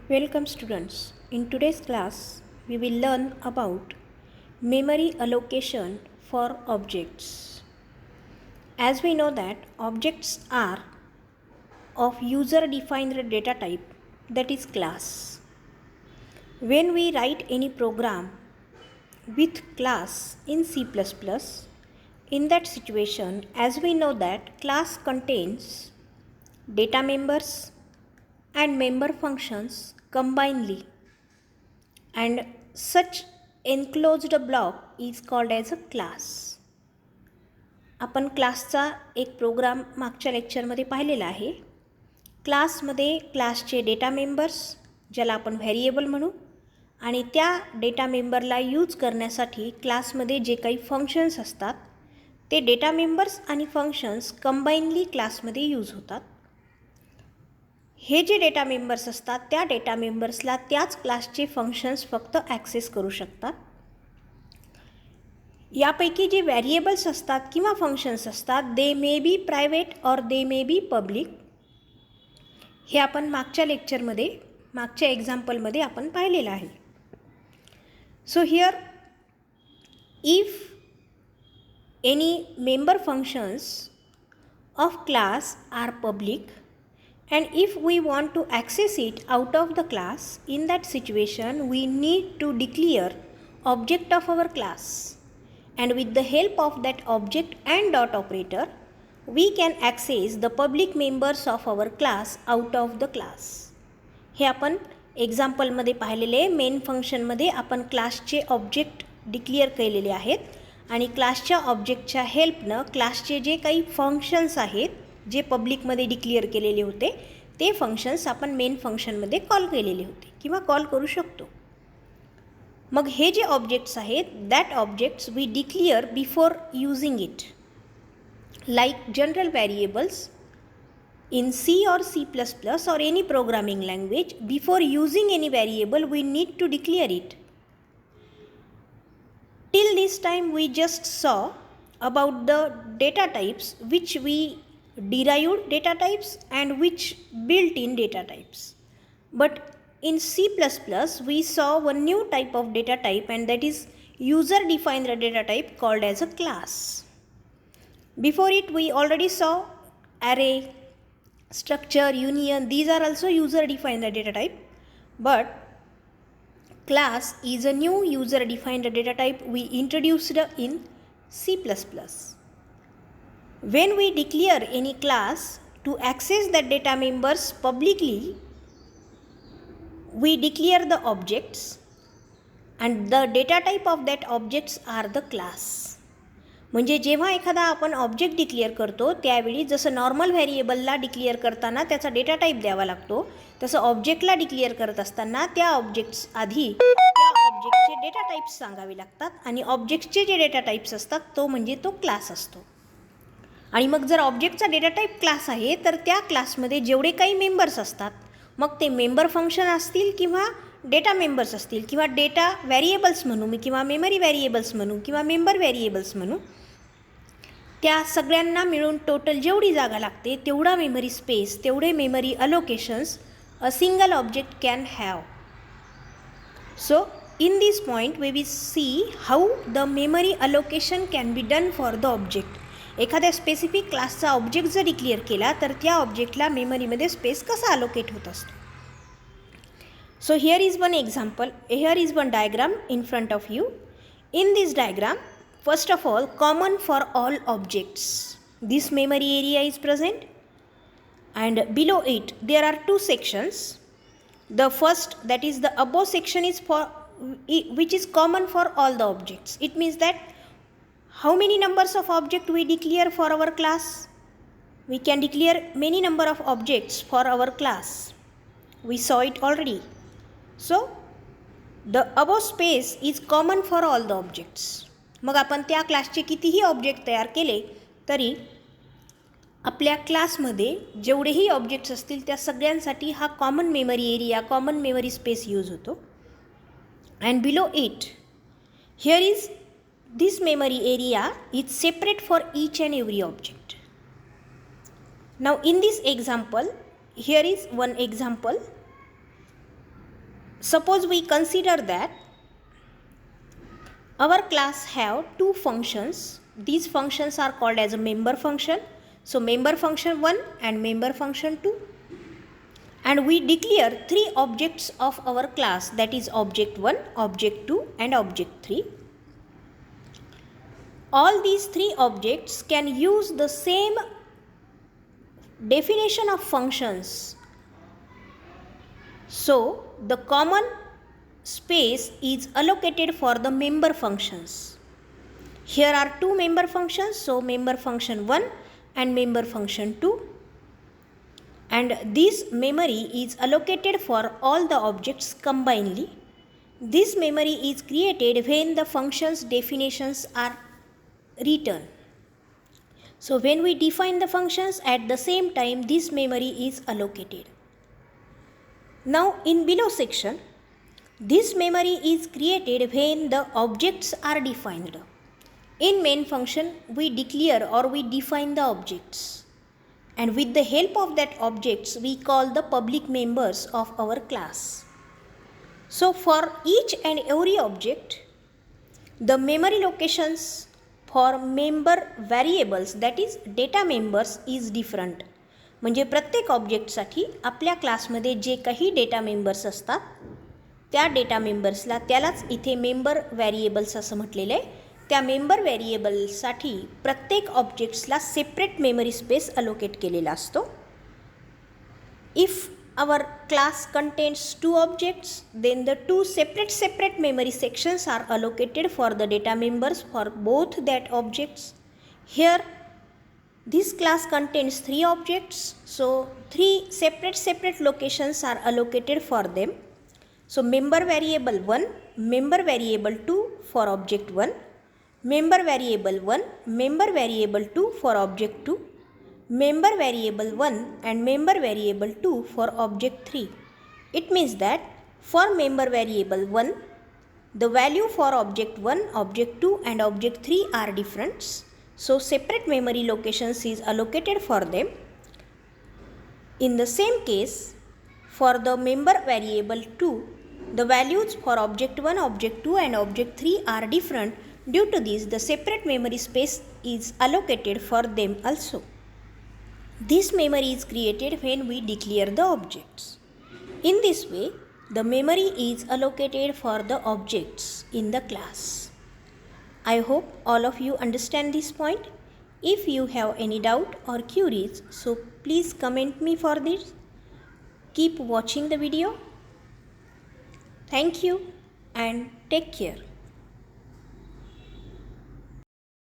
Welcome students. In today's class, we will learn about memory allocation for objects. As we know that objects are of user defined data type, that is class. When we write any program with class in C++, in that situation, as we know that class contains data members and member functions combinedly, and such enclosed block is called as a class. आपण क्लासचा एक programme मागच्या लेक्चरमध्ये पाहिलेला आहे. क्लासमध्ये क्लासचे data members ज्याला आपण व्हेरिएबल म्हणू आणि त्या डेटा मेंबरला यूज करण्यासाठी क्लासमध्ये जे काही फंक्शन्स असतात ते डेटा मेंबर्स आणि फंक्शन्स कंबाइनली क्लासमध्ये यूज होतात. हे जे डेटा मेंबर्स असतात त्या डेटा मेंबर्सला त्याच क्लासचे फंक्शन्स फक्त ॲक्सेस करू शकतात. यापैकी जे व्हेरिएबल्स असतात किंवा फंक्शन्स असतात they may be private or they may be public. हे आपण मागच्या लेक्चरमध्ये मागच्या एक्झाम्पलमध्ये आपण पाहिलेलं आहे. So here if any member functions of class are public and if we want to access it out of the class, in that situation we need to declare object of our class, and with the help of that object and dot operator we can access the public members of our class out of the class. हे आपण एक्झाम्पलमध्ये पाहिलेले main फंक्शनमध्ये आपण क्लासचे object declare केलेले आहेत आणि क्लासच्या ऑब्जेक्टच्या हेल्पनं क्लासचे जे काही फंक्शन्स आहेत जे पब्लिकमध्ये डिक्लेअर केलेले होते ते फंक्शन्स आपण मेन फंक्शनमध्ये कॉल केलेले होते किंवा कॉल करू शकतो. मग हे जे ऑब्जेक्ट्स आहेत that objects we declare before using it, like general variables in C or C++ or any programming language. Before using any variable we need to declare it. Till this time we just saw about the data types which we derived data types and which built-in data types. But in C++ we saw one new type of data type, and that is user-defined data type called as a class. Before it we already saw array, structure, union. These are also user-defined data type. But class is a new user-defined data type we introduced in C++. When we declare any class to access the data members publicly, we declare the objects and the data type of that objects are the class. म्हणजे जेव्हा एखादा आपण object declare करतो त्यावेळी जसं normal व्हेरिएबलला declare करताना त्याचा डेटा टाईप द्यावा लागतो तसं ऑब्जेक्टला डिक्लेअर करत असताना त्या ऑब्जेक्ट्स आधी त्या ऑब्जेक्टचे डेटा टाईप्स सांगावे लागतात आणि ऑब्जेक्टचे जे डेटा टाईप्स असतात तो म्हणजे तो क्लास असतो. आणि मग जर ऑब्जेक्टचा डेटा टाईप क्लास आहे तर त्या क्लासमध्ये जेवढे काही मेंबर्स असतात मग ते मेंबर फंक्शन असतील किंवा डेटा मेंबर्स असतील किंवा डेटा व्हेरिएबल्स म्हणू मी किंवा मेमरी व्हेरिएबल्स म्हणू किंवा मेंबर व्हेरिएबल्स म्हणू, त्या सगळ्यांना मिळून टोटल जेवढी जागा लागते तेवढा मेमरी स्पेस, तेवढे memory allocations a single object can have. So in this point we will see how the memory allocation can be done for the object. एखाद्या स्पेसिफिक क्लासचा ऑब्जेक्ट जर डिक्लेअर केला तर त्या ऑब्जेक्टला मेमरीमध्ये स्पेस कसा अलोकेट होत असतो. So here is one example, here is one diagram in front of you. In this diagram first of all common for all objects this memory area is present, and below it there are two sections. The first, that is the above section, is for which is common for all the objects. It means that how many numbers of object we declare for our class. We can declare many number of objects for our class. We saw it already. So the above space is common for all the objects. मग आपण त्या क्लासचे कितीही object तयार केले तरी आपल्या क्लासमध्ये जेवढेही objects असतील त्या सगळ्यांसाठी हा common memory area, common memory space use होतो. And below it here is this memory area is separate for each and every object. Now in this example, here is one example. suppose we consider that our class have two functions. These functions are called as a member function. So member function 1 and member function 2. And we declare three objects of our class, that is object 1, object 2 and object 3. All these three objects can use the same definition of functions. So the common space is allocated for the member functions. Here are two member functions, so member function 1 and member function 2. And this memory is allocated for all the objects combinedly. This memory is created when the function's definitions are written. So when we define the functions, at the same time this memory is allocated. Now in below section, this memory is created when the objects are defined. In main function, we declare or we define the objects. And with the help of that objects, we call the public members of our class. So for each and every object, the memory locations for member variables, that is data members, is different. म्हणजे प्रत्येक ऑब्जेक्टसाठी आपल्या क्लासमध्ये जे काही data members असतात त्या data मेंबर्सला, त्यालाच इथे member variables असं म्हटलेलं आहे, त्या मेंबर व्हेरिएबलसाठी प्रत्येक ऑब्जेक्ट्सला सेपरेट मेमरी स्पेस अलोकेट केलेला असतो. If our class contains two objects, then the two separate memory sections are allocated for the data members for both that objects. Here this class contains three objects, so three separate locations are allocated for them. So member variable 1, member variable 2 for object 1, member variable 1, member variable 2 for object 2, member variable 1 and member variable 2 for object 3. It means that for member variable 1, the value for object 1, object 2 and object 3 are different. So separate memory locations is allocated for them. In the same case, for the member variable 2, the values for object 1, object 2 and object 3 are different. Due to this, the separate memory space is allocated for them also. This memory is created when we declare the objects. In this way, the memory is allocated for the objects in the class. I hope all of you understand this point. If you have any doubt or queries, so please comment me for this. Keep watching the video. Thank you and take care.